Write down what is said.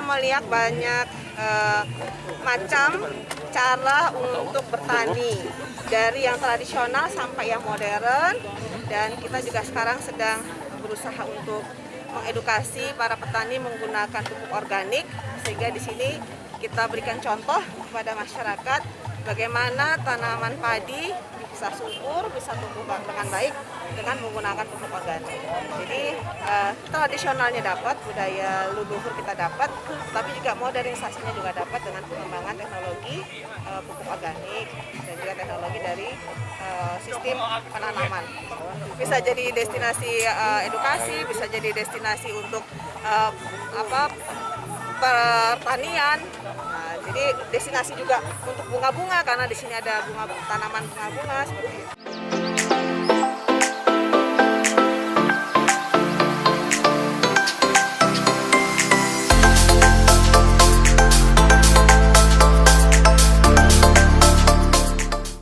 melihat banyak macam cara untuk bertani, dari yang tradisional sampai yang modern, dan kita juga sekarang sedang berusaha untuk mengedukasi para petani menggunakan pupuk organik, sehingga di sini kita berikan contoh kepada masyarakat bagaimana tanaman padi bisa subur, bisa tumbuh dengan baik dengan menggunakan pupuk organik. Jadi tradisionalnya dapat, budaya leluhur kita dapat, tapi juga modernisasinya juga dapat dengan pengembangan teknologi pupuk organik dan juga teknologi dari sistem penanaman. Bisa jadi destinasi edukasi, bisa jadi destinasi untuk pertanian. Nah, jadi destinasi juga untuk bunga-bunga karena di sini ada tanaman bunga-bunga seperti itu.